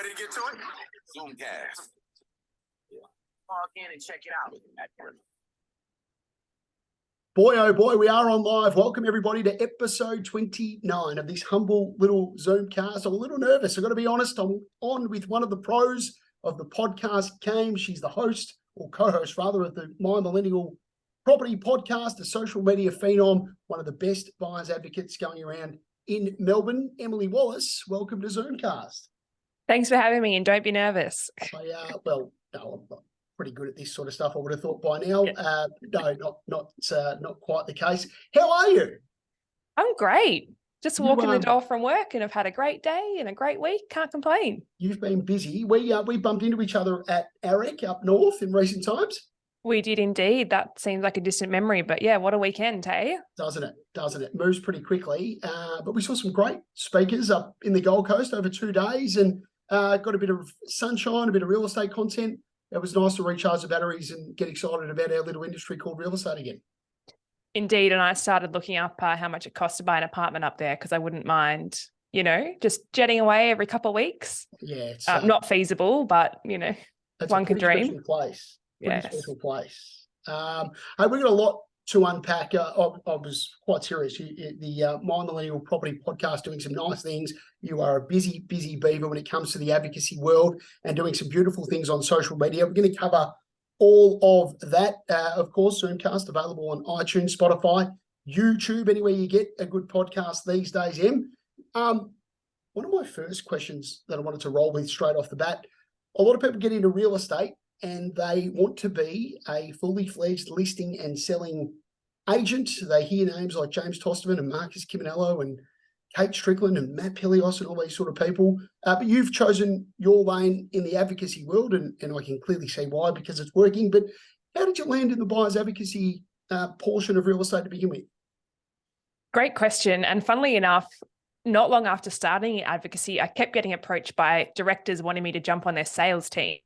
Ready to get to it? ZOOMCAST. Log in and check it out. Boy, oh boy, we are on live. Welcome everybody to episode 29 of this humble little Zoomcast. I'm a little nervous. I've got to be honest. I'm on with one of the pros of the podcast game. She's the host, or co-host rather, of the My Millennial Property Podcast, a social media phenom, one of the best buyers advocates going around in Melbourne. Emily Wallace, welcome to Zoomcast. Thanks for having me, and don't be nervous. No, I'm pretty good at this sort of stuff, I would have thought by now. No, not quite the case. How are you? I'm great. Just walking the door from work, and I've had a great day and a great week. Can't complain. You've been busy. We bumped into each other at AREC up north in recent times. We did indeed. That seems like a distant memory, but yeah, what a weekend, hey? Doesn't it? Moves pretty quickly. But we saw some great speakers up in the Gold Coast over 2 days, and got a bit of sunshine, a bit of real estate content. It was nice to recharge the batteries and get excited about our little industry called real estate again. Indeed, and I started looking up how much it costs to buy an apartment up there, because I wouldn't mind, just jetting away every couple of weeks. Yeah, it's not feasible, but one can dream. Special place. Yes. Special place. Hey, we've got a lot to unpack. I was quite serious. The My Millennial Property Podcast doing some nice things. You are a busy beaver when it comes to the advocacy world and doing some beautiful things on social media. We're going to cover all of that. Of course, Zoomcast available on iTunes, Spotify, YouTube, anywhere you get a good podcast these days, Em. One of my first questions that I wanted to roll with straight off the bat, a lot of people get into real estate and they want to be a fully fledged listing and selling agent. They hear names like James Tosterman and Marcus Ciminello and Kate Strickland and Matt Pelios and all these sort of people. But you've chosen your lane in the advocacy world, and I can clearly see why, because it's working. But how did you land in the buyer's advocacy portion of real estate to begin with? Great question. And funnily enough, not long after starting advocacy, I kept getting approached by directors wanting me to jump on their sales team.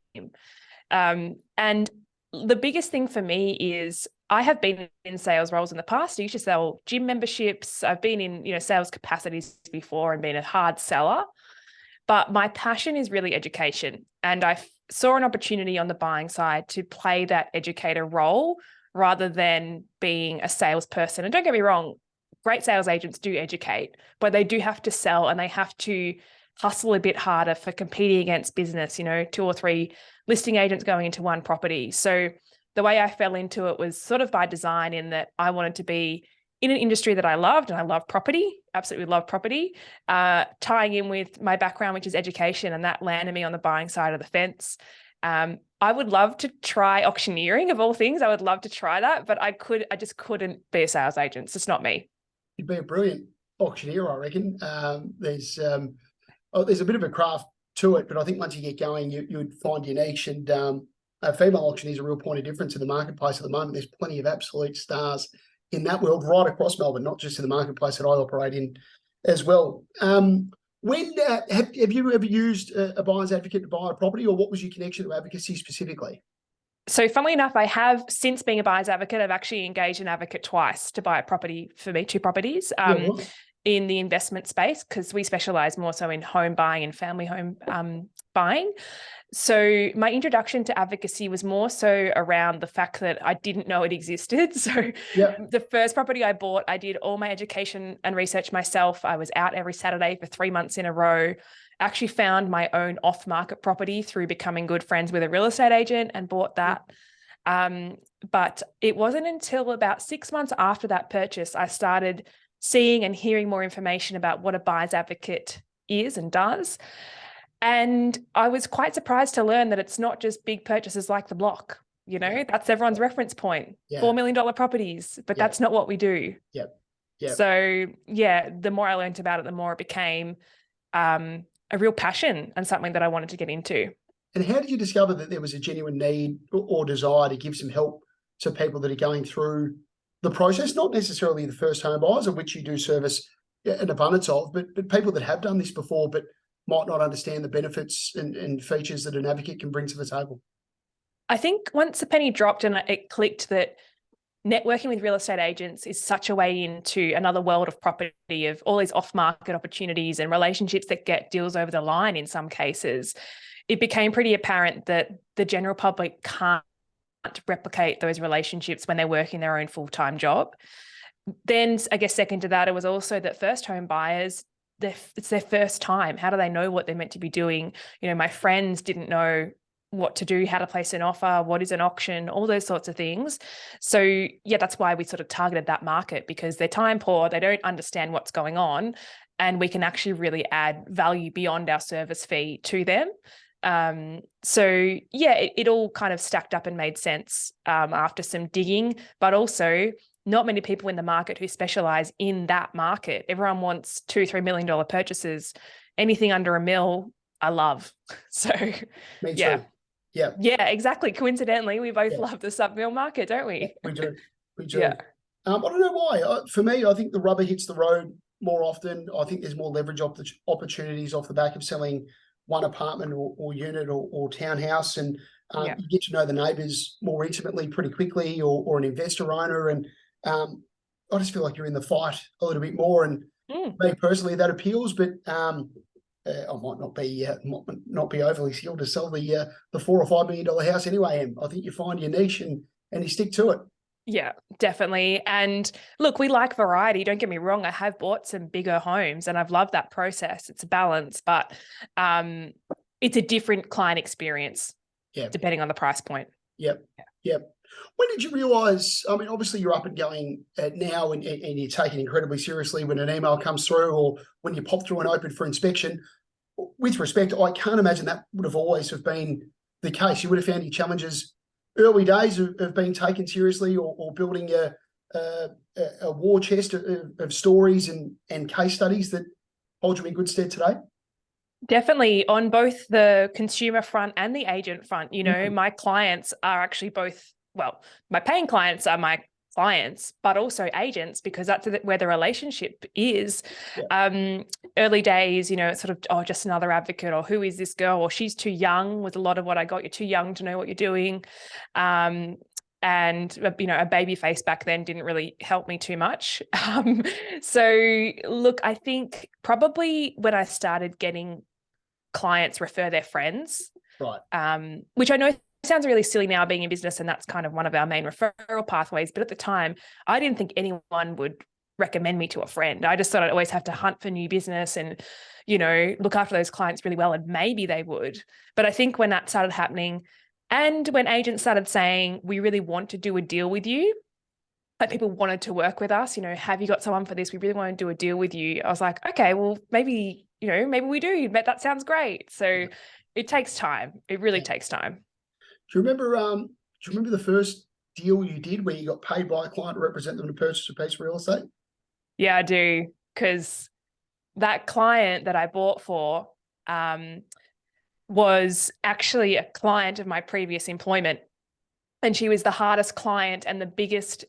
And the biggest thing for me is I have been in sales roles in the past. I used to sell gym memberships. I've been in, sales capacities before and been a hard seller, but my passion is really education. And I saw an opportunity on the buying side to play that educator role rather than being a salesperson. And don't get me wrong, great sales agents do educate, but they do have to sell, and they have to hustle a bit harder for competing against business, 2 or 3 listing agents going into one property. So the way I fell into it was sort of by design, in that I wanted to be in an industry that I loved, and I love property, absolutely love property, tying in with my background, which is education, and that landed me on the buying side of the fence. I would love to try auctioneering, of all things. I would love to try that, but I just couldn't be a sales agent. It's just not me. You'd be a brilliant auctioneer, I reckon. There's a bit of a craft to it, but I think once you get going, you would find your niche. And female auction is a real point of difference in the marketplace at the moment. There's plenty of absolute stars in that world right across Melbourne, not just in the marketplace that I operate in as well. Have you ever used a buyer's advocate to buy a property, or what was your connection to advocacy specifically? So funnily enough, I have, since being a buyer's advocate, I've actually engaged an advocate twice to buy a property for me, 2 properties. In the investment space, because we specialize more so in home buying and family home buying. So my introduction to advocacy was more so around the fact that I didn't know it existed. So the first property I bought, I did all my education and research myself. I was out every Saturday for 3 months in a row. Actually found my own off-market property through becoming good friends with a real estate agent and bought that. But it wasn't until about 6 months after that purchase, I started seeing and hearing more information about what a buyer's advocate is and does. And I was quite surprised to learn that it's not just big purchases like the block. That's everyone's reference point, $4 million properties, but that's not what we do. So the more I learned about it, the more it became a real passion and something that I wanted to get into. And how did you discover that there was a genuine need or desire to give some help to people that are going through the process, not necessarily the first home buyers, of which you do service an abundance of, but people that have done this before but might not understand the benefits and features that an advocate can bring to the table? I think once the penny dropped and it clicked that networking with real estate agents is such a way into another world of property, of all these off-market opportunities and relationships that get deals over the line in some cases. It became pretty apparent that the general public can't replicate those relationships when they're working their own full-time job. Then I guess second to that, it was also that first home buyers, it's their first time. How do they know what they're meant to be doing? You know, my friends didn't know what to do, how to place an offer, what is an auction, all those sorts of things. So yeah, that's why we sort of targeted that market, because they're time poor, they don't understand what's going on, and we can actually really add value beyond our service fee to them. So yeah, it all kind of stacked up and made sense after some digging, but also not many people in the market who specialize in that market. Everyone wants $2-3 million purchases. Anything under $1 million, I love. So Me yeah. too. Yeah. Yeah, exactly. Coincidentally, we both love the sub-mill market, don't we? Yeah, we do. We do. Yeah. I don't know why. For me, I think the rubber hits the road more often. I think there's more leverage opportunities off the back of selling one apartment or unit or townhouse, and you get to know the neighbours more intimately pretty quickly, or an investor owner, and I just feel like you're in the fight a little bit more. And me personally, that appeals, but I might not be overly skilled to sell the $4 or $5 million house anyway. Em, I think you find your niche and you stick to it. Yeah, definitely. And look, we like variety. Don't get me wrong. I have bought some bigger homes and I've loved that process. It's a balance, but it's a different client experience depending on the price point. Yep. When did you realise, I mean, obviously you're up and going now and you take it incredibly seriously when an email comes through or when you pop through and open for inspection. With respect, I can't imagine that would have always have been the case. You would have found your challenges early days of being taken seriously, or building a war chest of stories and case studies that hold you in good stead today? Definitely, on both the consumer front and the agent front. You know, my clients are actually both, well, my paying clients are my clients, but also agents, because that's where the relationship is. Early days, you know, it's sort of, just another advocate, or who is this girl, or she's too young, was a lot of what I got. You're too young to know what you're doing. And, you know, a baby face back then didn't really help me too much. So look, I think probably when I started getting clients refer their friends, right? Which I know sounds really silly now being in business, and that's kind of one of our main referral pathways. But at the time, I didn't think anyone would recommend me to a friend. I just thought I'd always have to hunt for new business and, you know, look after those clients really well, and maybe they would. But I think when that started happening, and when agents started saying, we really want to do a deal with you, like people wanted to work with us, you know, have you got someone for this? We really want to do a deal with you. I was like, okay, well, maybe, you know, maybe we do. But that sounds great. So it takes time. It really takes time. Do you remember the first deal you did where you got paid by a client to represent them to purchase a piece of real estate? Yeah, I do. Because that client that I bought for was actually a client of my previous employment. And she was the hardest client and the biggest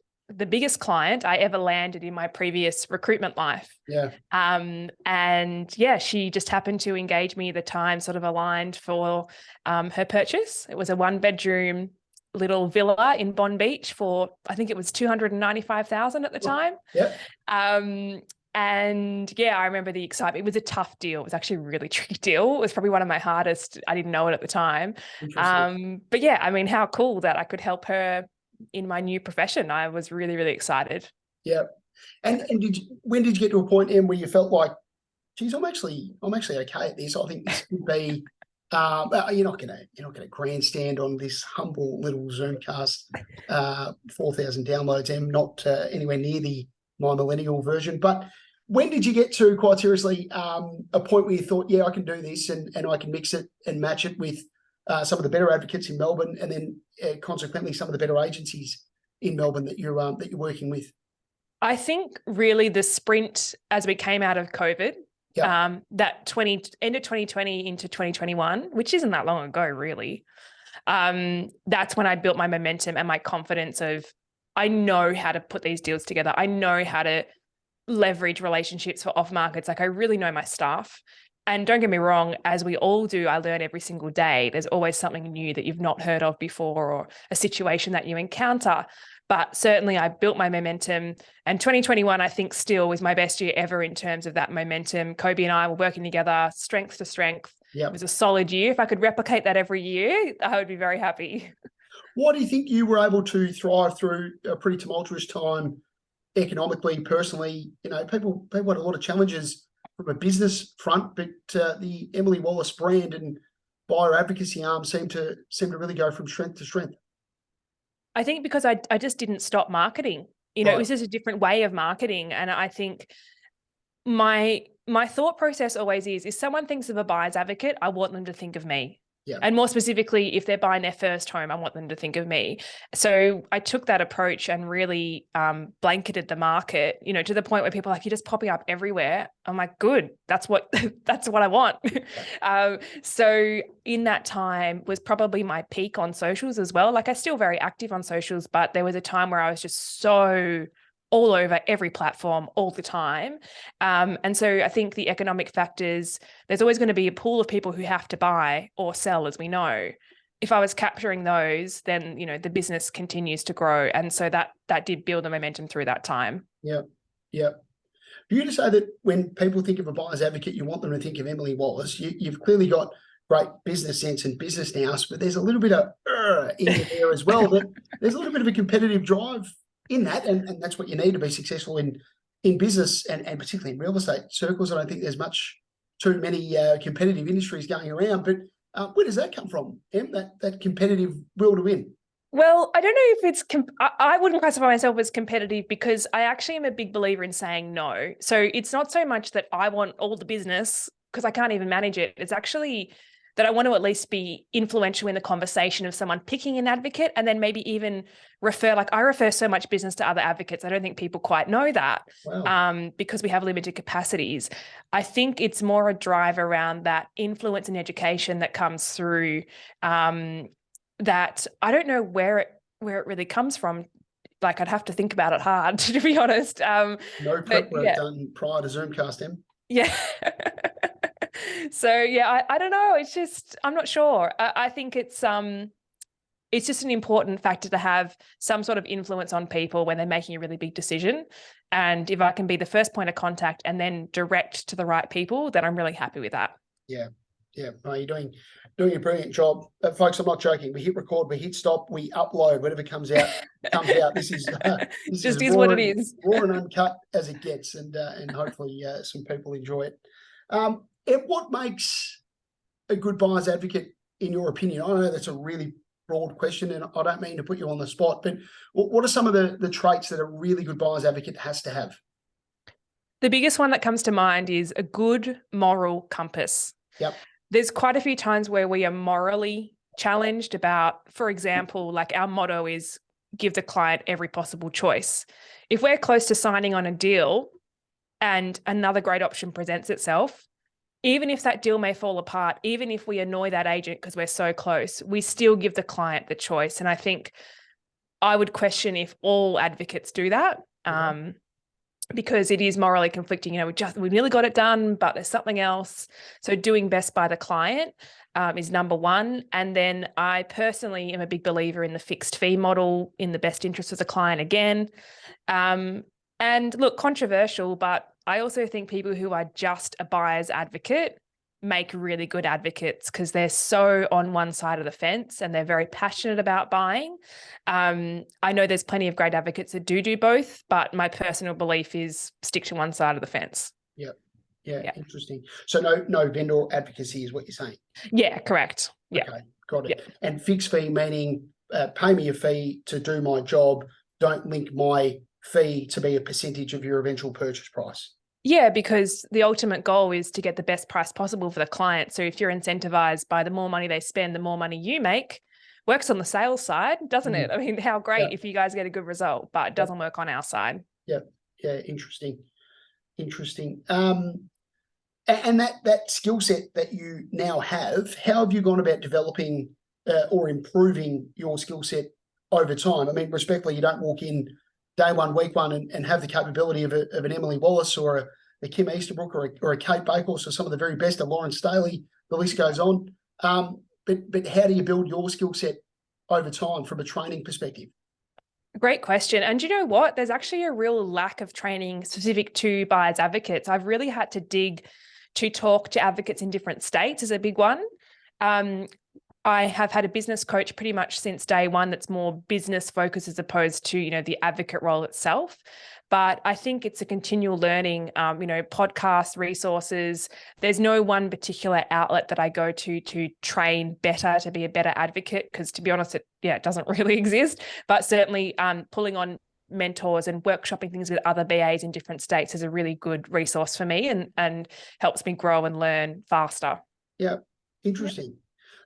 client I ever landed in my previous recruitment life. Yeah. And yeah, she just happened to engage me at the time, sort of aligned for her purchase. It was a 1-bedroom little villa in Bond Beach for, I think it was $295,000 at the time. Yeah. And yeah, I remember the excitement. It was a tough deal. It was actually a really tricky deal. It was probably one of my hardest. I didn't know it at the time. But yeah, I mean, how cool that I could help her in my new profession. I was really, really excited. Yeah. And when did you get to a point, Em, where you felt like, geez, I'm actually okay at this. I think this could be you're not gonna grandstand on this humble little Zoomcast 4,000 downloads, Em, not anywhere near the My Millennial version. But when did you get to, quite seriously, a point where you thought, yeah, I can do this and I can mix it and match it with some of the better advocates in Melbourne, and then consequently some of the better agencies in Melbourne that you're working with? I think really the sprint as we came out of COVID, that end of 2020 into 2021, which isn't that long ago, really. That's when I built my momentum and my confidence of, I know how to put these deals together. I know how to leverage relationships for off markets. Like, I really know my stuff. And don't get me wrong, as we all do, I learn every single day. There's always something new that you've not heard of before, or a situation that you encounter. but certainly I built my momentum, and 2021, I think, still was my best year ever in terms of that momentum. Kobe and I were working together, strength to strength. Yep. It was a solid year. If I could replicate that every year, I would be very happy. Why do you think you were able to thrive through a pretty tumultuous time economically, personally? You know, people had a lot of challenges from a business front, but the Emily Wallace brand and buyer advocacy arm seem to really go from strength to strength. I think because I just didn't stop marketing. You know, Right. it was just a different way of marketing. And I think my thought process always is if someone thinks of a buyer's advocate, I want them to think of me. Yeah. And more specifically, if they're buying their first home, I want them to think of me. So I took that approach and really blanketed the market, you know, to the point where people are like, you're just popping up everywhere. I'm like, good, that's what I want. So in that time was probably my peak on socials as well. Like, I'm still very active on socials, but there was a time where I was just so all over every platform all the time. And so I think the economic factors, there's always going to be a pool of people who have to buy or sell, as we know. If I was capturing those, then, you know, the business continues to grow. And so that did build the momentum through that time. Yeah. Yeah. For you to say that when people think of a buyer's advocate, you want them to think of Emily Wallace, you've clearly got great business sense and business nous, but there's a little bit of in there as well. That there's a little bit of a competitive drive in that, and that's what you need to be successful in business and particularly in real estate circles. I don't think there's too many competitive industries going around, but where does that come from, Em, that competitive will to win? Well, I don't know if it's, I wouldn't classify myself as competitive because I actually am a big believer in saying no. So it's not so much that I want all the business because I can't even manage it. It's actually that I want to at least be influential in the conversation of someone picking an advocate and then maybe even I refer so much business to other advocates. I don't think people quite know that. Wow. Because we have limited capacities. I think it's more a drive around that influence and education that comes through that I don't know where it really comes from. Like, I'd have to think about it hard, to be honest. No prep work done prior to Zoomcast, Em? Yeah. So yeah, I don't know. It's just, I'm not sure. I think it's just an important factor to have some sort of influence on people when they're making a really big decision. And if I can be the first point of contact and then direct to the right people, then I'm really happy with that. Yeah. Yeah. No, you're doing a brilliant job. Folks, I'm not joking. We hit record, we hit stop, we upload, whatever comes out, comes out. This is just is what it is. Raw and uncut as it gets, and hopefully some people enjoy it. And what makes a good buyer's advocate, in your opinion? I know that's a really broad question, and I don't mean to put you on the spot, but what are some of the traits that a really good buyer's advocate has to have? The biggest one that comes to mind is a good moral compass. Yep. There's quite a few times where we are morally challenged about, for example, like our motto is give the client every possible choice. If we're close to signing on a deal and another great option presents itself, even if that deal may fall apart, even if we annoy that agent because we're so close, we still give the client the choice. And I think I would question if all advocates do that. Because it is morally conflicting. You know, we nearly got it done, but there's something else. So doing best by the client is number one. And then I personally am a big believer in the fixed fee model in the best interest of the client again. And look, controversial, but I also think people who are just a buyer's advocate make really good advocates because they're so on one side of the fence and they're very passionate about buying. I know there's plenty of great advocates that do both, but my personal belief is stick to one side of the fence. Yeah. Interesting. So no vendor advocacy is what you're saying? Yeah, correct. Yeah. Okay, got it. Yeah. And fixed fee meaning pay me a fee to do my job. Don't link my fee to be a percentage of your eventual purchase price. Yeah, because the ultimate goal is to get the best price possible for the client. So if you're incentivized by the more money they spend, the more money you make, works on the sales side, doesn't it? I mean, how great if you guys get a good result, but it doesn't work on our side. Yeah. Interesting. And that skill set that you now have, how have you gone about developing or improving your skill set over time? I mean, respectfully, you don't walk in day one, week one, and have the capability of an Emily Wallace or a Kim Easterbrook or a Kate Bakos or some of the very best, of Lawrence Staley, the list goes on. But how do you build your skill set over time from a training perspective? Great question. And you know what? There's actually a real lack of training specific to buyers advocates. I've really had to dig to talk to advocates in different states is a big one. I have had a business coach pretty much since day one that's more business focused as opposed to, the advocate role itself. But I think it's a continual learning, podcasts, resources. There's no one particular outlet that I go to train better, to be a better advocate, because to be honest, it doesn't really exist. But certainly pulling on mentors and workshopping things with other BAs in different states is a really good resource for me and helps me grow and learn faster. Yeah, interesting.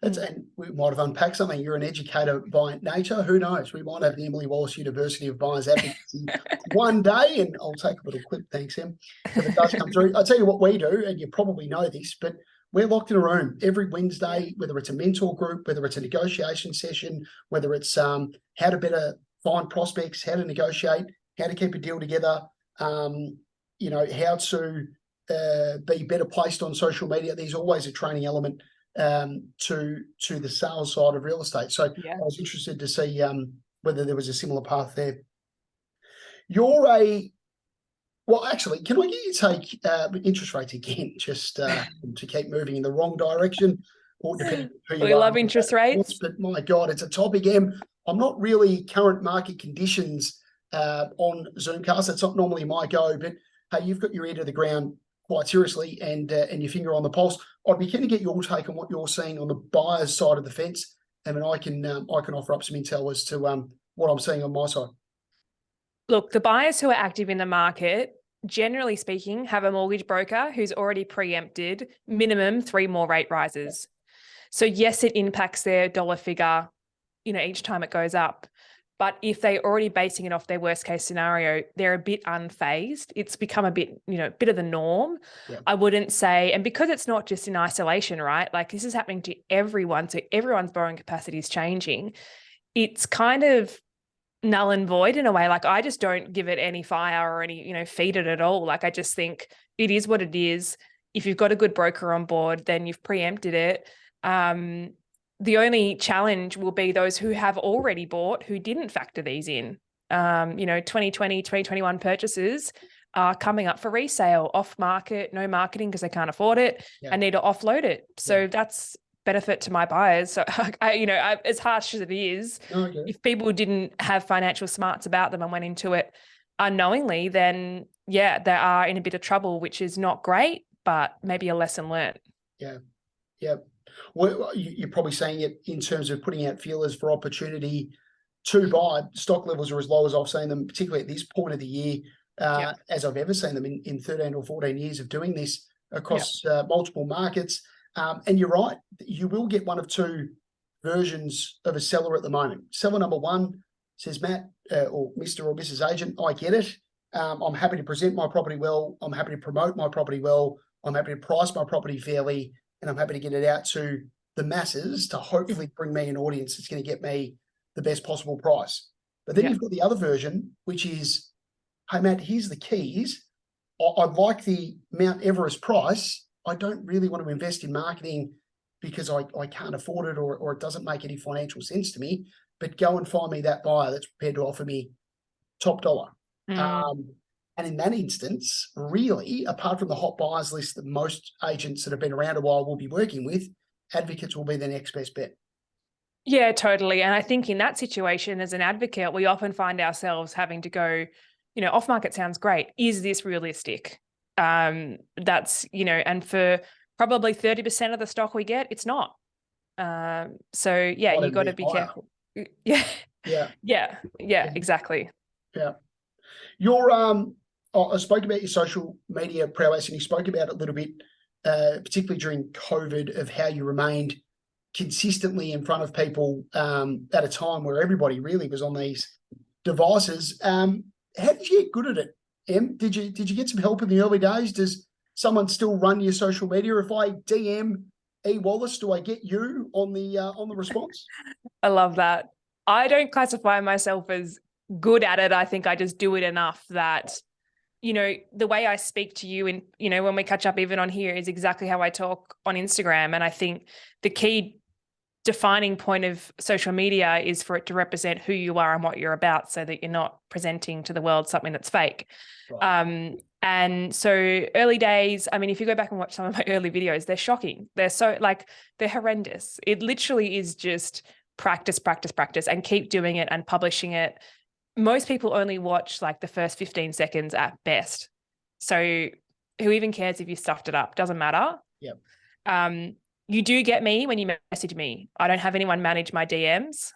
And we might have unpacked something. You're an educator by nature. Who knows? We might have the Emily Wallace University of Buyers Advocacy one day, and I'll take a little clip. Thanks, Em, if it does come through. I'll tell you what we do, and you probably know this, but we're locked in a room every Wednesday, whether it's a mentor group, whether it's a negotiation session, whether it's how to better find prospects, how to negotiate, how to keep a deal together, how to be better placed on social media. There's always a training element to the sales side of real estate. So I was interested to see whether there was a similar path there. Actually, can I get you to take interest rates again, just to keep moving in the wrong direction? Or depending on who you We are, love interest rates. But my God, it's a topic, Em. I'm not really current market conditions on Zoomcast. That's not normally my go, but hey, you've got your ear to the ground quite seriously and your finger on the pulse. I'd be keen to get your take on what you're seeing on the buyer's side of the fence, and then I can offer up some intel as to what I'm seeing on my side. Look, the buyers who are active in the market, generally speaking, have a mortgage broker who's already preempted minimum 3 more rate rises. So yes, it impacts their dollar figure, each time it goes up. But if they're already basing it off their worst case scenario, they're a bit unfazed. It's become a bit, bit of the norm. Yeah. I wouldn't say, and because it's not just in isolation, right? Like this is happening to everyone. So everyone's borrowing capacity is changing. It's kind of null and void in a way. Like I just don't give it any fire or any, feed it at all. Like I just think it is what it is. If you've got a good broker on board, then you've preempted it. The only challenge will be those who have already bought who didn't factor these in. 2020, 2021 purchases are coming up for resale, off market, no marketing because they can't afford it and need to offload it. So that's benefit to my buyers. So, as harsh as it is, if people didn't have financial smarts about them and went into it unknowingly, then they are in a bit of trouble, which is not great, but maybe a lesson learned. Yeah. Well, you're probably saying it in terms of putting out feelers for opportunity to buy. Stock levels are as low as I've seen them, particularly at this point of the year, as I've ever seen them in 13 or 14 years of doing this across multiple markets. And you're right, you will get one of two versions of a seller at the moment. Seller number one says, Matt or Mr. or Mrs. Agent, I get it. I'm happy to present my property well. I'm happy to promote my property well. I'm happy to price my property fairly. And I'm happy to get it out to the masses to hopefully bring me an audience that's going to get me the best possible price. But then you've got the other version, which is, hey, Matt, here's the keys. I'd like the Mount Everest price. I don't really want to invest in marketing because I can't afford it or it doesn't make any financial sense to me. But go and find me that buyer that's prepared to offer me top dollar. And in that instance, really, apart from the hot buyers list that most agents that have been around a while will be working with, advocates will be the next best bet. Yeah, totally. And I think in that situation, as an advocate, we often find ourselves having to go, off market sounds great. Is this realistic? That's, and for probably 30% of the stock we get, it's not. So you got to be careful. Yeah, exactly. Yeah. I spoke about your social media prowess, and you spoke about it a little bit, particularly during COVID, of how you remained consistently in front of people at a time where everybody really was on these devices. How did you get good at it, Em? Did you get some help in the early days? Does someone still run your social media? If I DM Wallace, do I get you on the response? I love that. I don't classify myself as good at it. I think I just do it enough that, the way I speak to you and, when we catch up even on here is exactly how I talk on Instagram. And I think the key defining point of social media is for it to represent who you are and what you're about, so that you're not presenting to the world something that's fake. Right. And so early days, I mean, if you go back and watch some of my early videos, they're shocking. They're so they're horrendous. It literally is just practice, practice, practice, and keep doing it and publishing it. Most people only watch like the first 15 seconds at best. So who even cares if you stuffed it up? Doesn't matter. Yep. You do get me when you message me. I don't have anyone manage my DMs.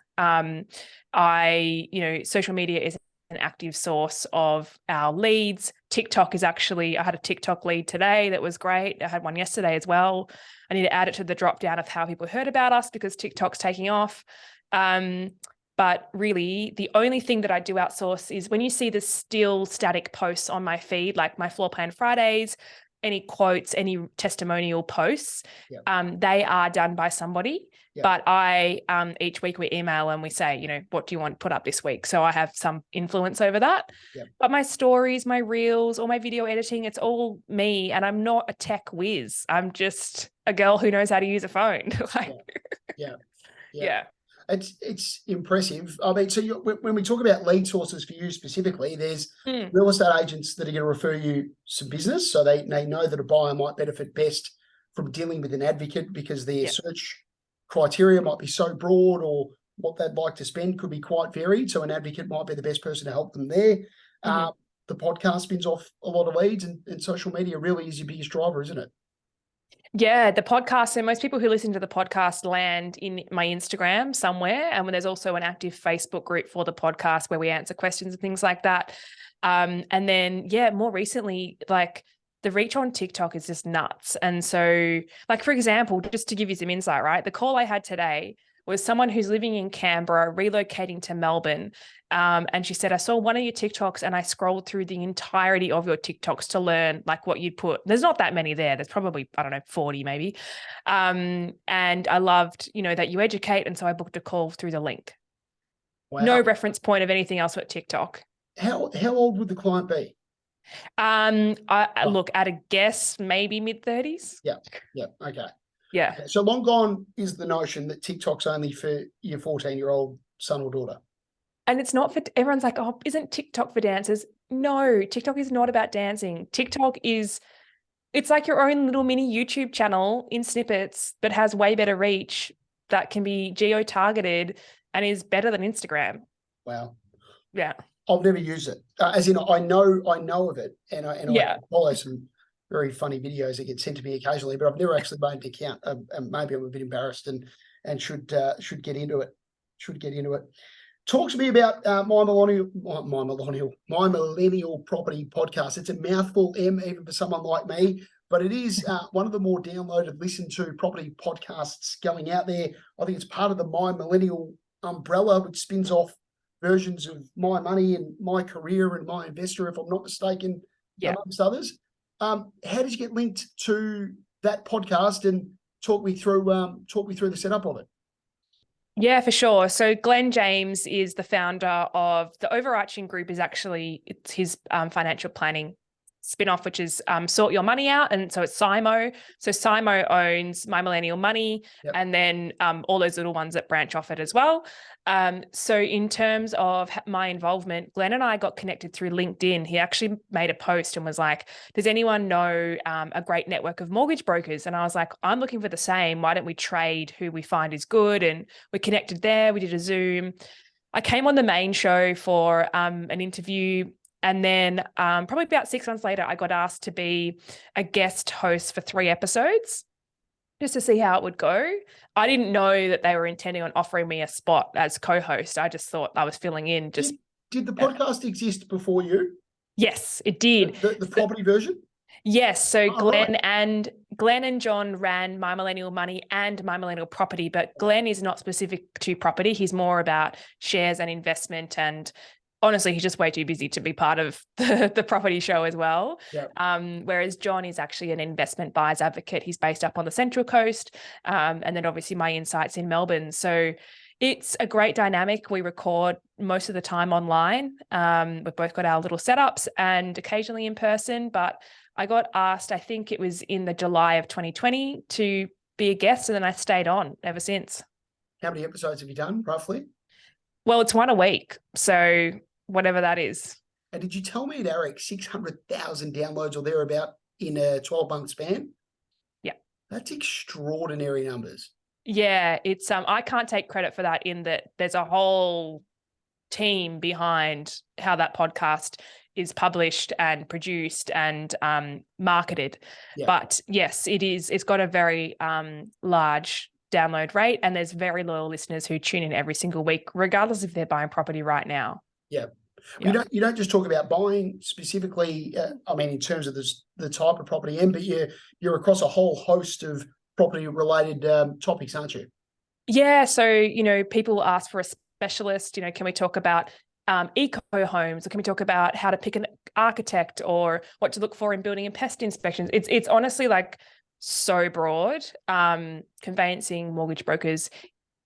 Social media is an active source of our leads. TikTok is actually, I had a TikTok lead today that was great. I had one yesterday as well. I need to add it to the drop down of how people heard about us, because TikTok's taking off. But really, the only thing that I do outsource is when you see the still static posts on my feed, like my Floor Plan Fridays, any quotes, any testimonial posts, Yep. they are done by somebody. Yep. But I, each week we email and we say, what do you want put up this week? So I have some influence over that. Yep. But my stories, my reels, all my video editing, it's all me. And I'm not a tech whiz. I'm just a girl who knows how to use a phone. Yeah. It's impressive. I mean, so when we talk about lead sources for you specifically, there's Mm. real estate agents that are going to refer you some business, so they know that a buyer might benefit best from dealing with an advocate because their search criteria might be so broad, or what they'd like to spend could be quite varied. So an advocate might be the best person to help them there. Mm-hmm. The podcast spins off a lot of leads, and social media really is your biggest driver, isn't it? Yeah, the podcast. And most people who listen to the podcast land in my Instagram somewhere. And there's also an active Facebook group for the podcast where we answer questions and things like that. And then, more recently, like the reach on TikTok is just nuts. And so, like, for example, just to give you some insight, right? The call I had today was someone who's living in Canberra, relocating to Melbourne. And she said, I saw one of your TikToks and I scrolled through the entirety of your TikToks to learn like what you'd put. There's not that many there. There's probably, 40 maybe. And I loved, that you educate. And so I booked a call through the link. Wow. No reference point of anything else but TikTok. How old would the client be? I look at a guess, maybe mid-30s. Yeah. Okay. Yeah. So long gone is the notion that TikTok's only for your 14-year-old son or daughter. And it's not for, everyone's like, oh, isn't TikTok for dancers? No, TikTok is not about dancing. TikTok is, it's like your own little mini YouTube channel in snippets, but has way better reach, that can be geo-targeted and is better than Instagram. Wow. Yeah. I've never used it. As in, I know of it, and I follow some very funny videos that get sent to me occasionally, but I've never actually made an account. And maybe I'm a bit embarrassed and should get into it. Talk to me about my millennial property podcast. It's a mouthful, Em, even for someone like me, but it is one of the more downloaded, listened to property podcasts going out there. I think it's part of the My Millennial umbrella, which spins off versions of My Money and My Career and My Investor, if I'm not mistaken, amongst others. How did you get linked to that podcast, and talk me through the setup of it? Yeah, for sure. So Glenn James is the founder of the overarching group. It's his financial planning spin-off, which is Sort Your Money Out. And so it's SIMO. So SIMO owns My Millennial Money, and then all those little ones that branch off it as well. So in terms of my involvement, Glenn and I got connected through LinkedIn. He actually made a post and was like, does anyone know a great network of mortgage brokers? And I was like, I'm looking for the same. Why don't we trade who we find is good? And we connected there. We did a Zoom. I came on the main show for an interview. And then probably about 6 months later, I got asked to be a guest host for 3 episodes just to see how it would go. I didn't know that they were intending on offering me a spot as co-host. I just thought I was filling in. Did the podcast exist before you? Yes, it did. The property version? Yes. So Glenn and John ran My Millennial Money and My Millennial Property, but Glenn is not specific to property. He's more about shares and investment, and honestly, he's just way too busy to be part of the property show as well. Whereas John is actually an investment buyer's advocate. He's based up on the Central Coast. And then obviously my insights in Melbourne. So it's a great dynamic. We record most of the time online. We've both got our little setups and occasionally in person, but I got asked, I think it was in the July of 2020, to be a guest, and then I stayed on ever since. How many episodes have you done, roughly? Well, it's one a week. So whatever that is. And did you tell me at Eric 600,000 downloads or thereabout in a 12-month span? Yeah. That's extraordinary numbers. Yeah, it's I can't take credit for that, in that there's a whole team behind how that podcast is published and produced and marketed. Yeah. But yes, it's got a very large download rate, and there's very loyal listeners who tune in every single week, regardless if they're buying property right now. Yeah. Yeah. You don't just talk about buying specifically, I mean, in terms of the type of property, but you're across a whole host of property related topics, aren't you? Yeah. So, people ask for a specialist, can we talk about eco homes, or can we talk about how to pick an architect, or what to look for in building and pest inspections? It's honestly like so broad, conveyancing, mortgage brokers,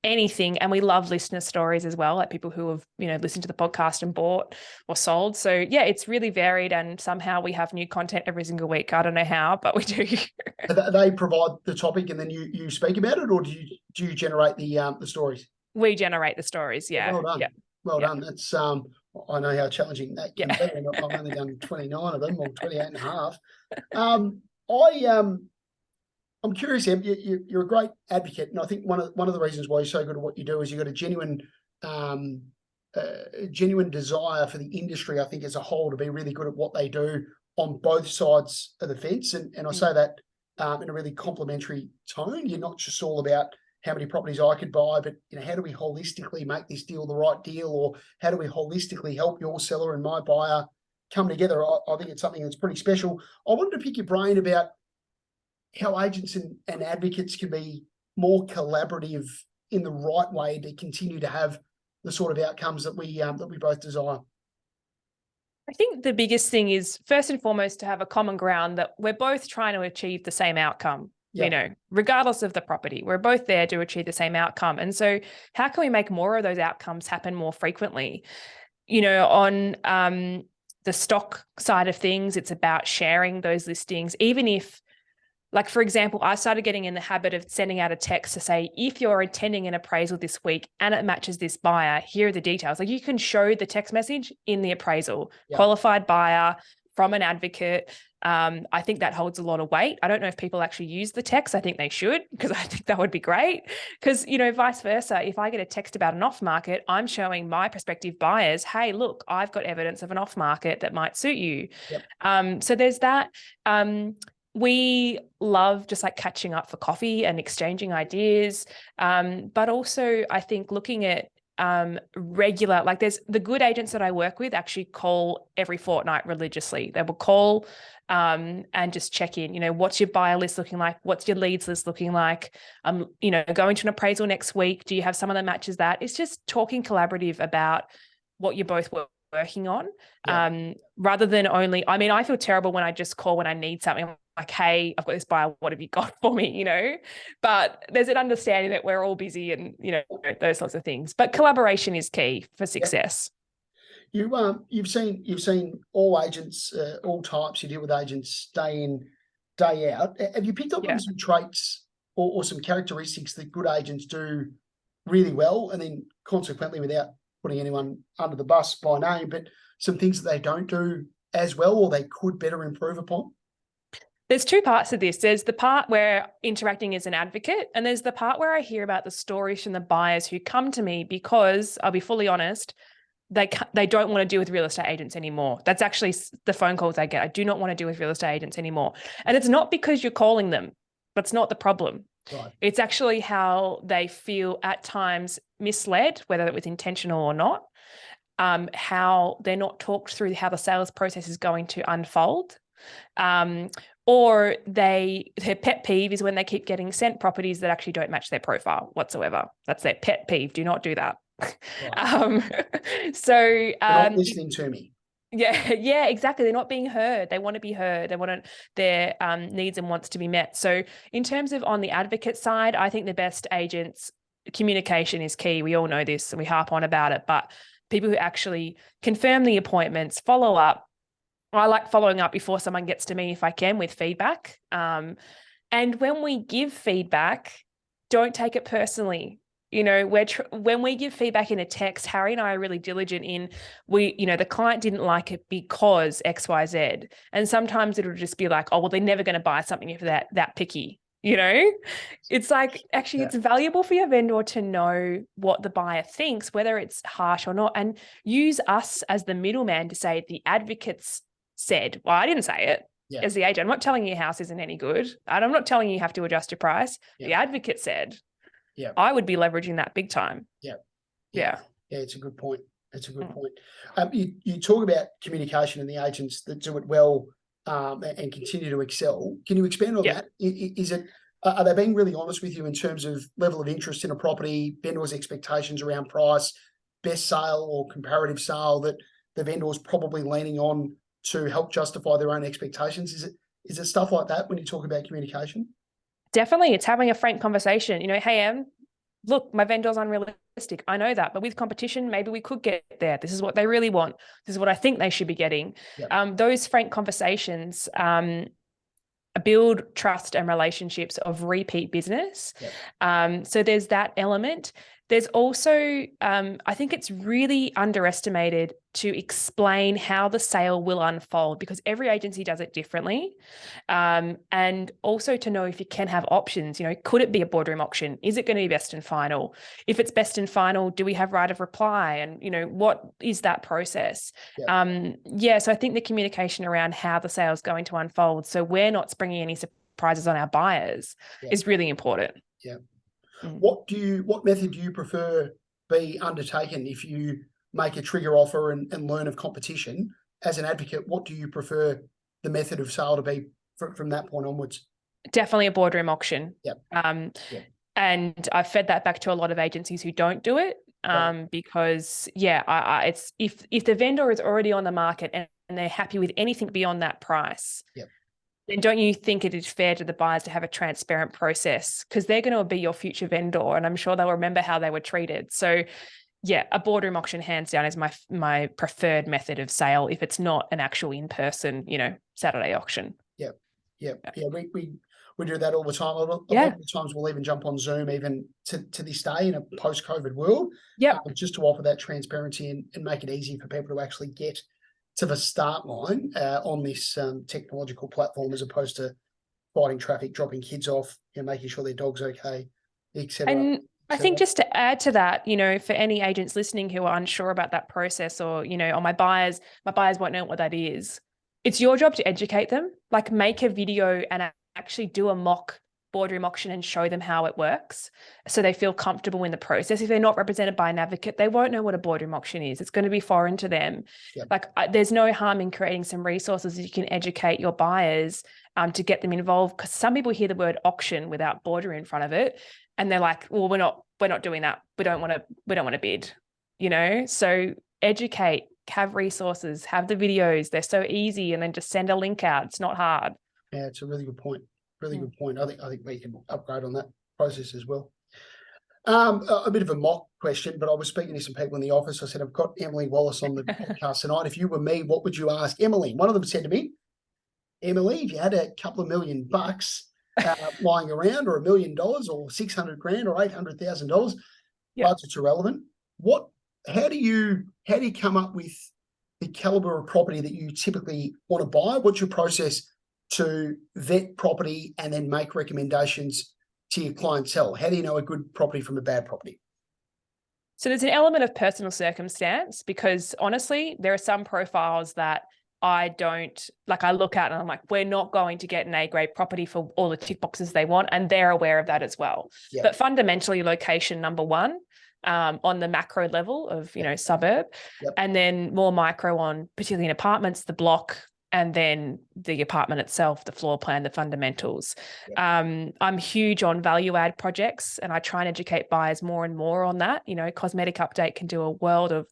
anything. And we love listener stories as well, like people who have, listened to the podcast and bought or sold. So yeah, it's really varied, and somehow we have new content every single week. I don't know how, but we do. They provide the topic and then you speak about it, or do you generate the stories? We generate the stories. Yeah. Well done. Yeah. Well done. That's I know how challenging that can Yeah. be. I've only done 29 of them, or 28 and a half. I'm curious, Em, you're a great advocate, and I think one of the reasons why you're so good at what you do is you've got a genuine desire for the industry, I think, as a whole, to be really good at what they do on both sides of the fence. And I say that in a really complimentary tone. You're not just all about how many properties I could buy, but how do we holistically make this deal the right deal, or how do we holistically help your seller and my buyer come together? I think it's something that's pretty special. I wanted to pick your brain about how agents and advocates can be more collaborative in the right way to continue to have the sort of outcomes that we both desire. I think the biggest thing is, first and foremost, to have a common ground that we're both trying to achieve the same outcome. Yeah. Regardless of the property, we're both there to achieve the same outcome. And so how can we make more of those outcomes happen more frequently? On the stock side of things, it's about sharing those listings, even if, like, for example, I started getting in the habit of sending out a text to say, if you're attending an appraisal this week and it matches this buyer, here are the details. Like, you can show the text message in the appraisal, qualified buyer from an advocate. I think that holds a lot of weight. I don't know if people actually use the text. I think they should, because I think that would be great. Because, vice versa, if I get a text about an off market, I'm showing my prospective buyers, hey, look, I've got evidence of an off market that might suit you. Yep. So there's that. We love just like catching up for coffee and exchanging ideas. But also, I think looking at regular, like, there's the good agents that I work with actually call every fortnight religiously. They will call and just check in, what's your buyer list looking like? What's your leads list looking like? Going to an appraisal next week. Do you have someone that matches that? It's just talking collaborative about what you're both working on, rather than only, I feel terrible when I just call when I need something. I'm like, hey, I've got this buyer, what have you got for me? But there's an understanding that we're all busy and, those sorts of things. But collaboration is key for success. You've seen all agents, all types. You deal with agents day in, day out. Have you picked up on some traits or some characteristics that good agents do really well, and then consequently, without putting anyone under the bus by name, but some things that they don't do as well, or they could better improve upon? There's two parts of this. There's the part where interacting as an advocate, and there's the part where I hear about the stories from the buyers who come to me because, I'll be fully honest, they don't want to deal with real estate agents anymore. That's actually the phone calls I get. I do not want to deal with real estate agents anymore. And it's not because you're calling them. That's not the problem. Right. It's actually how they feel at times misled, whether it was intentional or not, how they're not talked through how the sales process is going to unfold. Or their pet peeve is when they keep getting sent properties that actually don't match their profile whatsoever. That's their pet peeve. Do not do that. Right. So They're not listening to me. Yeah, exactly. They're not being heard. They want to be heard. They want their needs and wants to be met. So in terms of on the advocate side, I think the best agents, communication is key. We all know this and we harp on about it, but people who actually confirm the appointments, follow up. I like following up before someone gets to me if I can with feedback. And when we give feedback, don't take it personally. You know, when we give feedback in a text, Harry and I are really diligent in the client didn't like it because X, Y, Z. And sometimes it'll just be like, oh, well, they're never going to buy something if they're that picky. You know, it's like, actually, it's valuable for your vendor to know what the buyer thinks, whether it's harsh or not, and use us as the middleman to say the advocates said. Well, I didn't say it. Yeah. As the agent, I'm not telling you your house isn't any good. And I'm not telling you have to adjust your price. Yeah. The advocate said. Yeah. I would be leveraging that big time. Yeah. Yeah. Yeah, it's a good point. It's a good point. You talk about communication and the agents that do it well and continue to excel. Can you expand on that? Are they being really honest with you in terms of level of interest in a property, vendors' expectations around price, best sale or comparative sale that the vendor is probably leaning on to help justify their own expectations? Is it stuff like that when you talk about communication? Definitely. It's having a frank conversation. You know, hey, look, my vendor's unrealistic. I know that, but with competition, maybe we could get there. This is what they really want. This is what I think they should be getting. Yep. Those frank conversations build trust and relationships of repeat business. Yep. So there's that element. There's also, I think it's really underestimated to explain how the sale will unfold, because every agency does it differently. And also to know if you can have options. You know, could it be a boardroom auction? Is it going to be best and final? If it's best and final, do we have right of reply? And, you know, what is that process? Yep. So I think the communication around how the sale is going to unfold, so we're not springing any surprises on our buyers, is really important. Yeah. What method do you prefer be undertaken if you make a trigger offer and learn of competition? As an advocate, what do you prefer the method of sale to be from that point onwards? Definitely a boardroom auction. Yep. And I've fed that back to a lot of agencies who don't do it, because it's if the vendor is already on the market and they're happy with anything beyond that price. Yep. Then don't you think it is fair to the buyers to have a transparent process? Because they're going to be your future vendor, and I'm sure they'll remember how they were treated. So a boardroom auction hands down is my preferred method of sale if it's not an actual in-person, Saturday auction. Yeah. We do that all the time. A lot of the times we'll even jump on Zoom, even to this day in a post-COVID world, just to offer that transparency and make it easy for people to actually get to the start line on this technological platform, as opposed to fighting traffic, dropping kids off, making sure their dog's okay, etc. And I think just to add to that, for any agents listening who are unsure about that process, or, my buyers won't know what that is. It's your job to educate them, like make a video and actually do a mock boardroom auction and show them how it works, so they feel comfortable in the process. If they're not represented by an advocate, they won't know what a boardroom auction is. It's going to be foreign to them. There's no harm in creating some resources you can educate your buyers to get them involved, because some people hear the word auction without boardroom in front of it and they're like, well, we're not doing that. We don't want to bid, so educate, have resources, have the videos. They're so easy, and then just send a link out. It's not hard. Yeah, it's a really good point. Really good point. I think we can upgrade on that process as well. A bit of a mock question, but I was speaking to some people in the office. I said, I've got Emily Wallace on the podcast tonight. If you were me, what would you ask Emily? One of them said to me, Emily, if you had a couple of $1 million lying around, or $1 million, or $600,000 or $800,000, budget's irrelevant. How do you come up with the caliber of property that you typically want to buy? What's your process to vet property and then make recommendations to your clientele? How do you know a good property from a bad property? So there's an element of personal circumstance, because honestly, there are some profiles that I don't like. I look at and I'm like, we're not going to get an A-grade property for all the tick boxes they want, and they're aware of that as well. But fundamentally, location number one, on the macro level of suburb, and then more micro on, particularly in apartments, the block, and then the apartment itself, the floor plan, the fundamentals. I'm huge on value add projects, and I try and educate buyers more and more on that. Cosmetic update can do a world of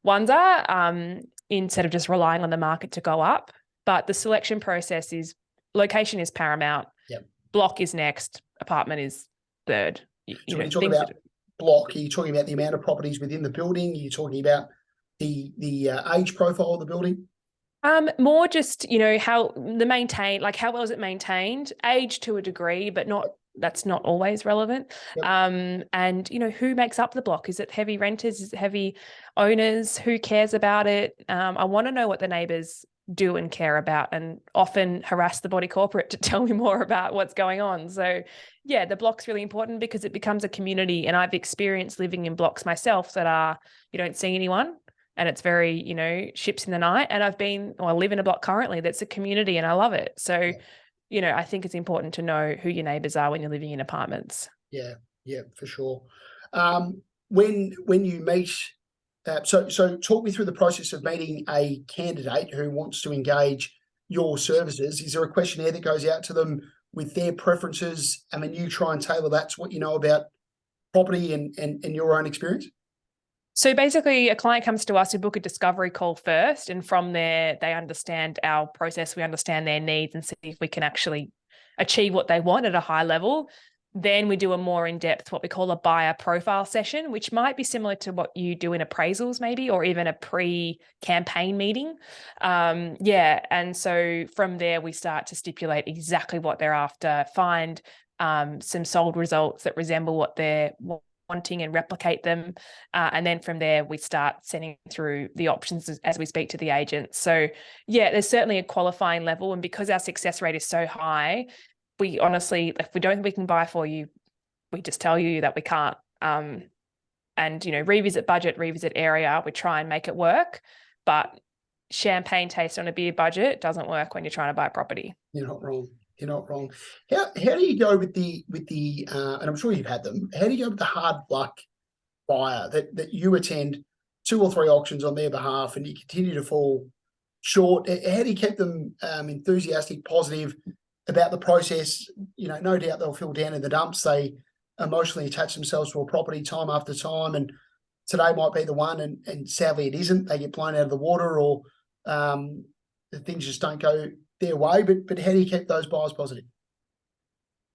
wonder instead of just relying on the market to go up. But the selection process location is paramount. Block is next. Apartment is third. So when you talk about block, are you talking about the amount of properties within the building? Are you talking about the age profile of the building? More just, how well is it maintained, age to a degree, but not that's not always relevant. Yep. And, you know, who makes up the block? Is it heavy renters? Is it heavy owners? Who cares about it? I want to know what the neighbours do and care about, and often harass the body corporate to tell me more about what's going on. So yeah, the block's really important because it becomes a community, and I've experienced living in blocks myself that are, you don't see anyone and it's very, you know, ships in the night. And I live in a block currently that's a community and I love it. So, Yeah. you know, I think it's important to know who your neighbours are when you're living in apartments. Yeah, for sure. When you meet, so talk me through the process of meeting a candidate who wants to engage your services. Is there a questionnaire that goes out to them with their preferences? I mean, you try and tailor that to what you know about property and your own experience? So basically, a client comes to us, we book a discovery call first, and from there, they understand our process, we understand their needs and see if we can actually achieve what they want at a high level. Then we do a more in-depth, what we call a buyer profile session, which might be similar to what you do in appraisals maybe, or even a pre-campaign meeting. And so from there, we start to stipulate exactly what they're after, find some sold results that resemble what they're wanting and replicate them. And then from there, we start sending through the options as we speak to the agents. So yeah, there's certainly a qualifying level. And because our success rate is so high, we honestly, if we don't think we can buy for you, we just tell you that we can't. And, you know, revisit budget, revisit area, we try and make it work. But champagne taste on a beer budget doesn't work when you're trying to buy property. You're not wrong. You're not wrong. How do you go with the and I'm sure you've had them, how do you go with the hard luck buyer that you attend 2 or 3 auctions on their behalf and you continue to fall short? How do you keep them enthusiastic, positive about the process? You know, no doubt they'll feel down in the dumps. They emotionally attach themselves to a property time after time, and today might be the one, and sadly it isn't. They get blown out of the water, or the things just don't go their way. But how do you keep those buyers positive?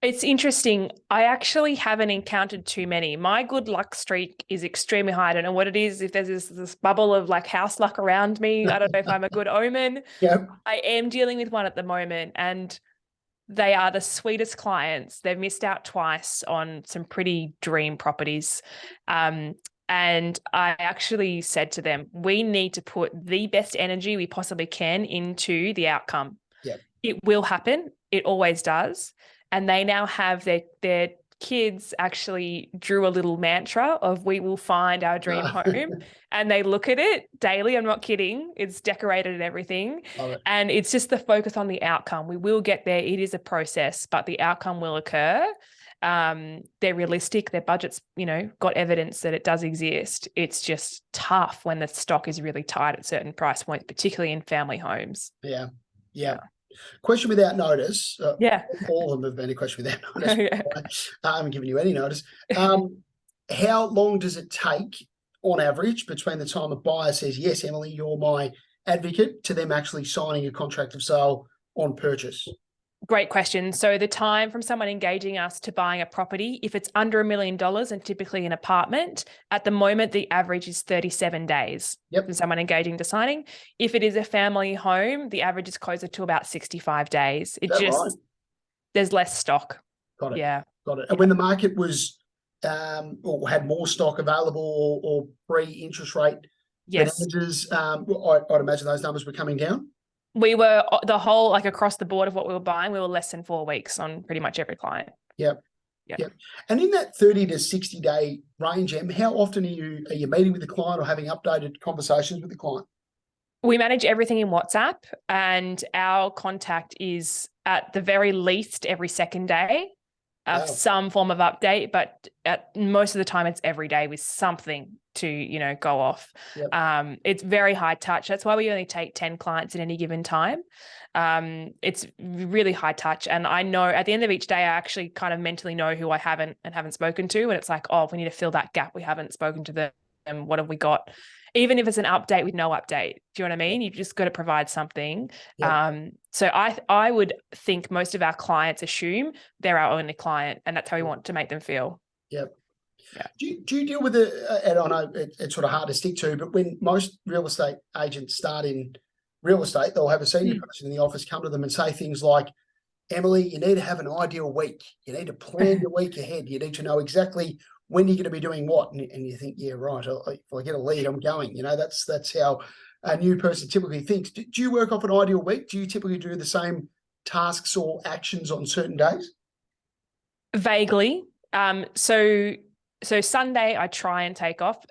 It's interesting. I actually haven't encountered too many. My good luck streak is extremely high. I don't know what it is. If there's this bubble of like house luck around me, I don't know if I'm a good omen. Yeah. I am dealing with one at the moment, and they are the sweetest clients. They've missed out twice on some pretty dream properties. And I actually said to them, we need to put the best energy we possibly can into the outcome. Yeah. It will happen. It always does. And they now have their kids actually drew a little mantra of we will find our dream home, and they look at it daily. I'm not kidding. It's decorated and everything. And it's just the focus on the outcome. We will get there. It is a process, but the outcome will occur. They're realistic. Their budget's, you know, got evidence that it does exist. It's just tough when the stock is really tight at certain price points, particularly in family homes. Yeah. Question without notice. All of them have been a question without notice. I haven't given you any notice. How long does it take on average between the time a buyer says, yes, Emily, you're my advocate, to them actually signing a contract of sale on purchase? Great question. So the time from someone engaging us to buying a property, if it's under $1 million and typically an apartment, at the moment, the average is 37 days from someone engaging to signing. If it is a family home, the average is closer to about 65 days. There's less stock. Got it. Yeah. Got it. And when the market was or had more stock available or pre-interest rate bonanzas, I'd imagine those numbers were coming down. We were the whole, like across the board of what we were buying, we were less than 4 weeks on pretty much every client. Yep. And in that 30 to 60 day range, Em, how often are you meeting with the client or having updated conversations with the client? We manage everything in WhatsApp, and our contact is at the very least every second day of some form of update, but at most of the time it's every day with something to, you know, go off. It's very high touch. That's why we only take 10 clients at any given time. It's really high touch. And I know at the end of each day, I actually kind of mentally know who I haven't spoken to. And it's like, oh, we need to fill that gap. We haven't spoken to them. And what have we got? Even if it's an update with no update, do you know what I mean? You've just got to provide something. So I would think most of our clients assume they're our only client, and that's how we want to make them feel. Do you deal with and I know it's sort of hard to stick to, but when most real estate agents start in real estate, they'll have a senior person in the office come to them and say things like, Emily, you need to have an ideal week. You need to plan your week ahead. You need to know exactly when you're going to be doing what. And you think, yeah, right. If I get a lead, I'm going. That's how a new person typically thinks. Do you work off an ideal week? Do you typically do the same tasks or actions on certain days? Vaguely. So Sunday I try and take off,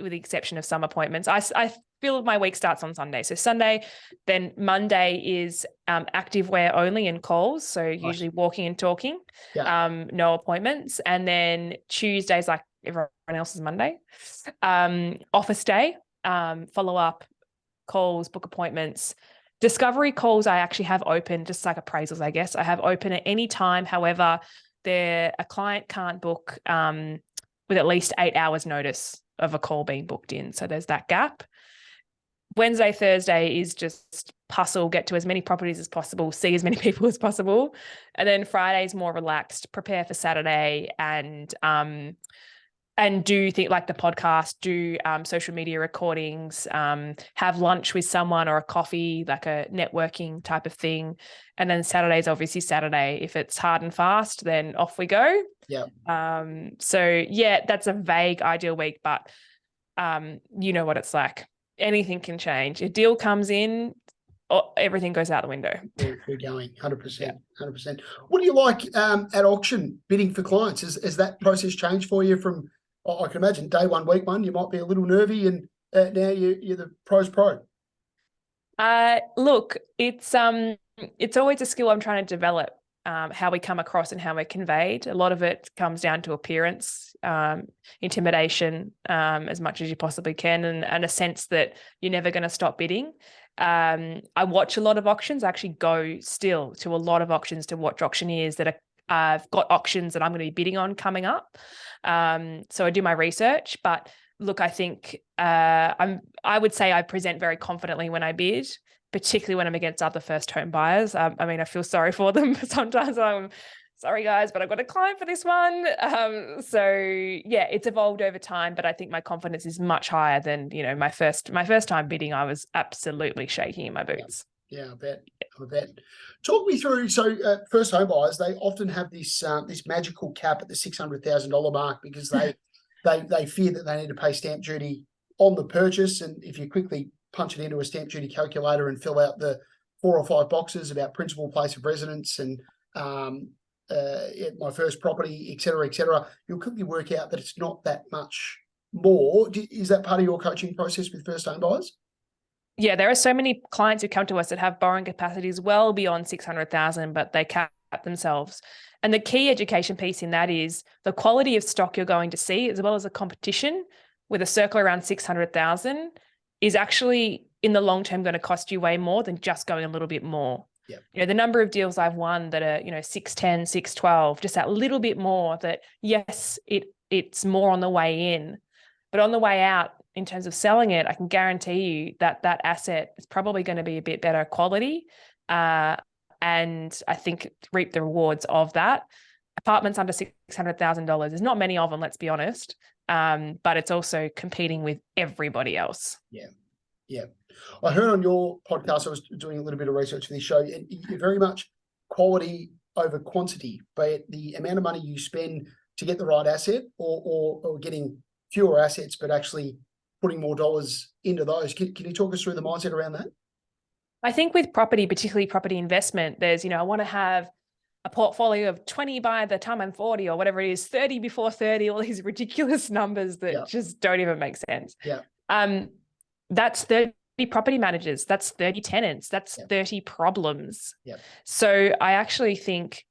with the exception of some appointments. I feel my week starts on Sunday. So Sunday, then Monday is active wear only and calls. So usually walking and talking, no appointments. And then Tuesday's like everyone else's Monday. Office day, follow up, calls, book appointments. Discovery calls I actually have open, just like appraisals, I guess. I have open at any time. However, a client can't book with at least 8 hours notice of a call being booked in. So there's that gap. Wednesday, Thursday is just hustle, get to as many properties as possible, see as many people as possible. And then Friday is more relaxed, prepare for Saturday and do things like the podcast, do social media recordings, have lunch with someone or a coffee, like a networking type of thing. And then Saturday's obviously Saturday. If it's hard and fast, then off we go. Yeah. So yeah, that's a vague ideal week, but you know what it's like. Anything can change. A deal comes in, everything goes out the window. We're going 100%, 100%. What do you like at auction bidding for clients? Has that process changed for you from, I can imagine, day one, week one, you might be a little nervy, and now you're the pro's pro? Look, it's always a skill I'm trying to develop. How we come across and how we're conveyed. A lot of it comes down to appearance, intimidation, as much as you possibly can, and a sense that you're never going to stop bidding. I watch a lot of auctions. I actually go still to a lot of auctions to watch auctioneers that I've got auctions that I'm going to be bidding on coming up. So I do my research, but look, I think I would say I present very confidently when I bid, particularly when I'm against other first home buyers. I mean, I feel sorry for them. Sometimes I'm sorry, guys, but I've got a client for this one. So yeah, it's evolved over time, but I think my confidence is much higher than, my first time bidding. I was absolutely shaking in my boots. Yeah, I bet. Talk me through. So first home buyers, they often have this magical cap at the $600,000 mark because they fear that they need to pay stamp duty on the purchase. And if you quickly punch it into a stamp duty calculator and fill out the 4 or 5 boxes about principal place of residence and my first property, et cetera, you'll quickly work out that it's not that much more. Is that part of your coaching process with first home buyers? Yeah, there are so many clients who come to us that have borrowing capacities well beyond 600,000, but they cap themselves. And the key education piece in that is the quality of stock you're going to see, as well as the competition with a circle around 600,000 is actually in the long term going to cost you way more than just going a little bit more. Yeah. The number of deals I've won that are, 610, 612, just that little bit more that, yes, it's more on the way in, but on the way out, in terms of selling it, I can guarantee you that asset is probably going to be a bit better quality. And I think reap the rewards of that. Apartments under $600,000, there's not many of them, let's be honest. But it's also competing with everybody else. Yeah. I heard on your podcast, I was doing a little bit of research for this show, and you're very much quality over quantity, but the amount of money you spend to get the right asset or getting fewer assets, but actually putting more dollars into those. Can you talk us through the mindset around that? I think with property, particularly property investment, there's, I want to have a portfolio of 20 by the time I'm 40 or whatever it is, 30 before 30, all these ridiculous numbers that just don't even make sense. Yeah. That's 30 property managers, that's 30 tenants, that's 30 problems. Yeah. So I actually think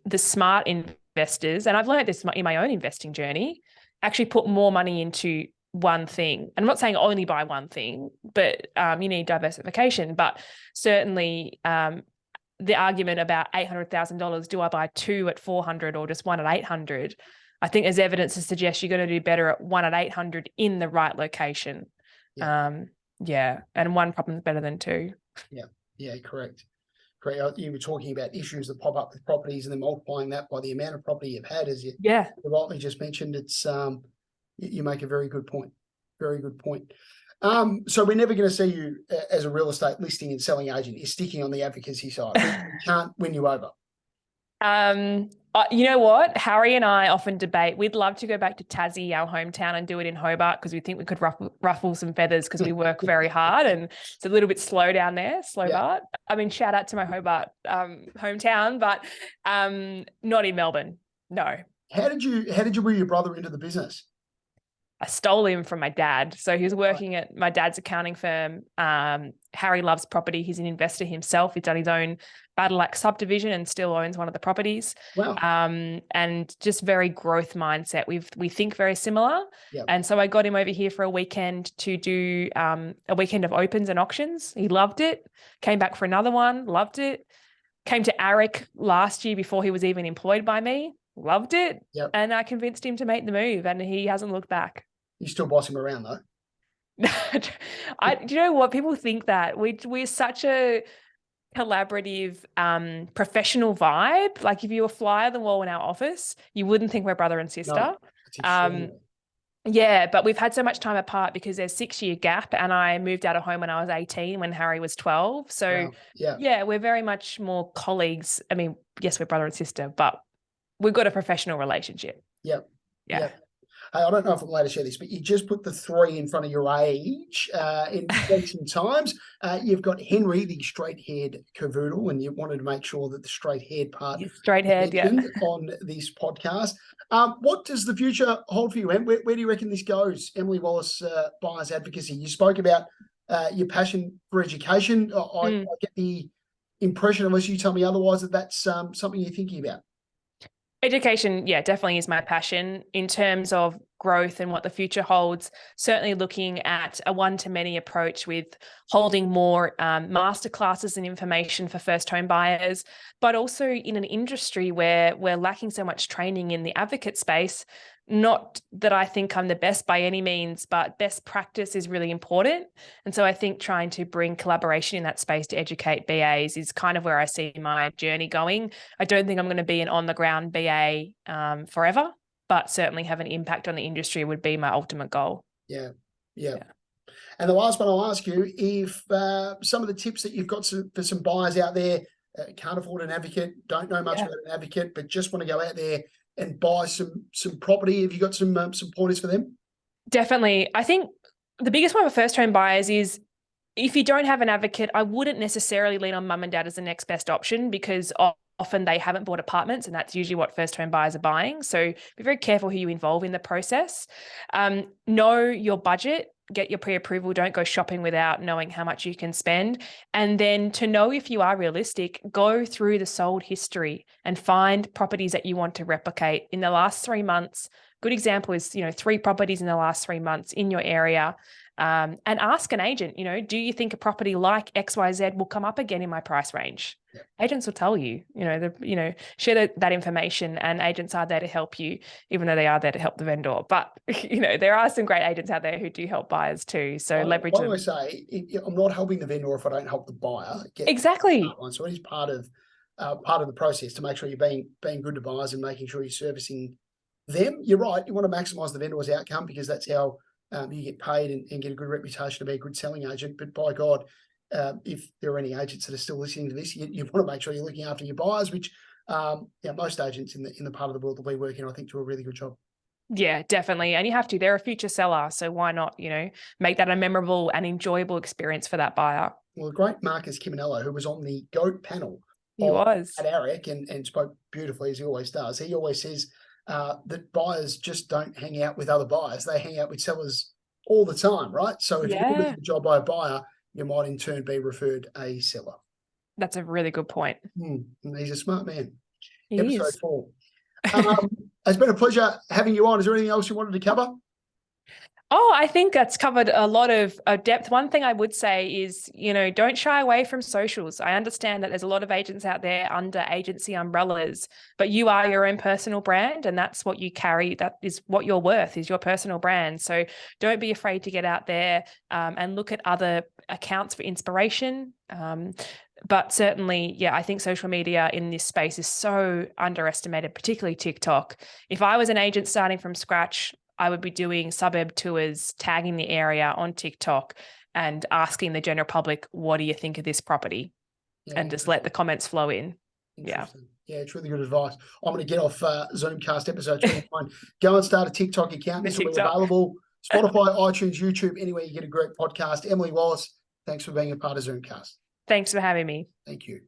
the smart investors, and I've learned this in my own investing journey, actually put more money into one thing. And I'm not saying only buy one thing, but you need diversification. But certainly the argument about $800,000, do I buy 2 at 400 or just 1 at 800? I think there's evidence to suggest you're going to do better at 1 at 800 in the right location. And one problem is better than 2. Yeah, correct. You were talking about issues that pop up with properties and then multiplying that by the amount of property you've had, as you rightly just mentioned. It's you make a very good point. Very good point. So we're never going to see you as a real estate listing and selling agent. You're sticking on the advocacy side. We can't win you over. You know what? Harry and I often debate. We'd love to go back to Tassie, our hometown, and do it in Hobart because we think we could ruffle some feathers because we work very hard and it's a little bit slow down there, Bart. I mean, shout out to my Hobart hometown, but not in Melbourne. No. How did you bring your brother into the business? I stole him from my dad. So he was working at my dad's accounting firm. Harry loves property. He's an investor himself. He's done his own Battleaxe subdivision and still owns one of the properties. Wow. And just very growth mindset. We think very similar. Yep. And so I got him over here for a weekend to do a weekend of opens and auctions. He loved it. Came back for another one. Loved it. Came to ARIC last year before he was even employed by me. Loved it. Yep. And I convinced him to make the move and he hasn't looked back. You still boss him around though? Do you know what? People think that we're such a collaborative, professional vibe. Like if you were fly on the wall in our office, you wouldn't think we're brother and sister. No, that's extraordinary. Yeah, but we've had so much time apart because there's 6-year gap and I moved out of home when I was 18, when Harry was 12. So wow. yeah, we're very much more colleagues. I mean, yes, we're brother and sister, but we've got a professional relationship. Yep. Yeah. Yep. I don't know if I'm allowed to share this, but you just put the 3 in front of your age in recent times. You've got Henry, the straight-haired cavoodle, and you wanted to make sure that the straight-haired part straight-haired, yeah, on this podcast. What does the future hold for you, Em? Where do you reckon this goes? Emily Wallace, buyers advocacy. You spoke about your passion for education. I get the impression, unless you tell me otherwise, that that's something you're thinking about. Education, yeah, definitely is my passion in terms of growth and what the future holds. Certainly looking at a one-to-many approach with holding more masterclasses and information for first home buyers, but also in an industry where we're lacking so much training in the advocate space. Not that I think I'm the best by any means, but best practice is really important. And so I think trying to bring collaboration in that space to educate BAs is kind of where I see my journey going. I don't think I'm going to be an on-the-ground BA forever, but certainly have an impact on the industry would be my ultimate goal. Yeah. And the last one I'll ask you, if some of the tips that you've got for some buyers out there, can't afford an advocate, don't know much about an advocate, but just want to go out there and buy some property. Have you got some pointers for them? Definitely. I think the biggest one for first home buyers is if you don't have an advocate, I wouldn't necessarily lean on mum and dad as the next best option because often they haven't bought apartments and that's usually what first home buyers are buying. So be very careful who you involve in the process. Know your budget. Get your pre-approval. Don't go shopping without knowing how much you can spend. And then to know if you are realistic, go through the sold history and find properties that you want to replicate in the last 3 months. Good example is, 3 properties in the last 3 months in your area. And ask an agent, do you think a property like XYZ will come up again in my price range? Yeah. Agents will tell you, share that information, and agents are there to help you, even though they are there to help the vendor. But, there are some great agents out there who do help buyers too. So leverage them. I always say, I'm not helping the vendor if I don't help the buyer. Exactly. So it is part of the process to make sure you're being good to buyers and making sure you're servicing them. You're right. You want to maximize the vendor's outcome because that's how you get paid and get a good reputation to be a good selling agent. But by God, if there are any agents that are still listening to this, you want to make sure you're looking after your buyers, which most agents in the part of the world that we work in, I think, do a really good job. Yeah, definitely. And you have to. They're a future seller. So why not, make that a memorable and enjoyable experience for that buyer? Well, the great Marcus Chiminello, who was on the GOAT panel at ARIC and spoke beautifully, as he always does. He always says, that buyers just don't hang out with other buyers. They hang out with sellers all the time, right? So if you're doing a job by a buyer, you might in turn be referred a seller. That's a really good point. He's a smart man. He Episode is. 4. It's been a pleasure having you on. Is there anything else you wanted to cover? Oh, I think that's covered a lot of depth. One thing I would say is, don't shy away from socials. I understand that there's a lot of agents out there under agency umbrellas, but you are your own personal brand and that's what you carry. That is what you're worth, is your personal brand. So don't be afraid to get out there and look at other accounts for inspiration. But certainly, I think social media in this space is so underestimated, particularly TikTok. If I was an agent starting from scratch, I would be doing suburb tours, tagging the area on TikTok and asking the general public, what do you think of this property? And just let the comments flow in. Interesting. Yeah, it's really good advice. I'm going to get off Zoomcast episode 29. Go and start a TikTok account. This will be TikTok. available Spotify, iTunes, YouTube, anywhere you get a great podcast. Emily Wallace, thanks for being a part of Zoomcast. Thanks for having me. Thank you.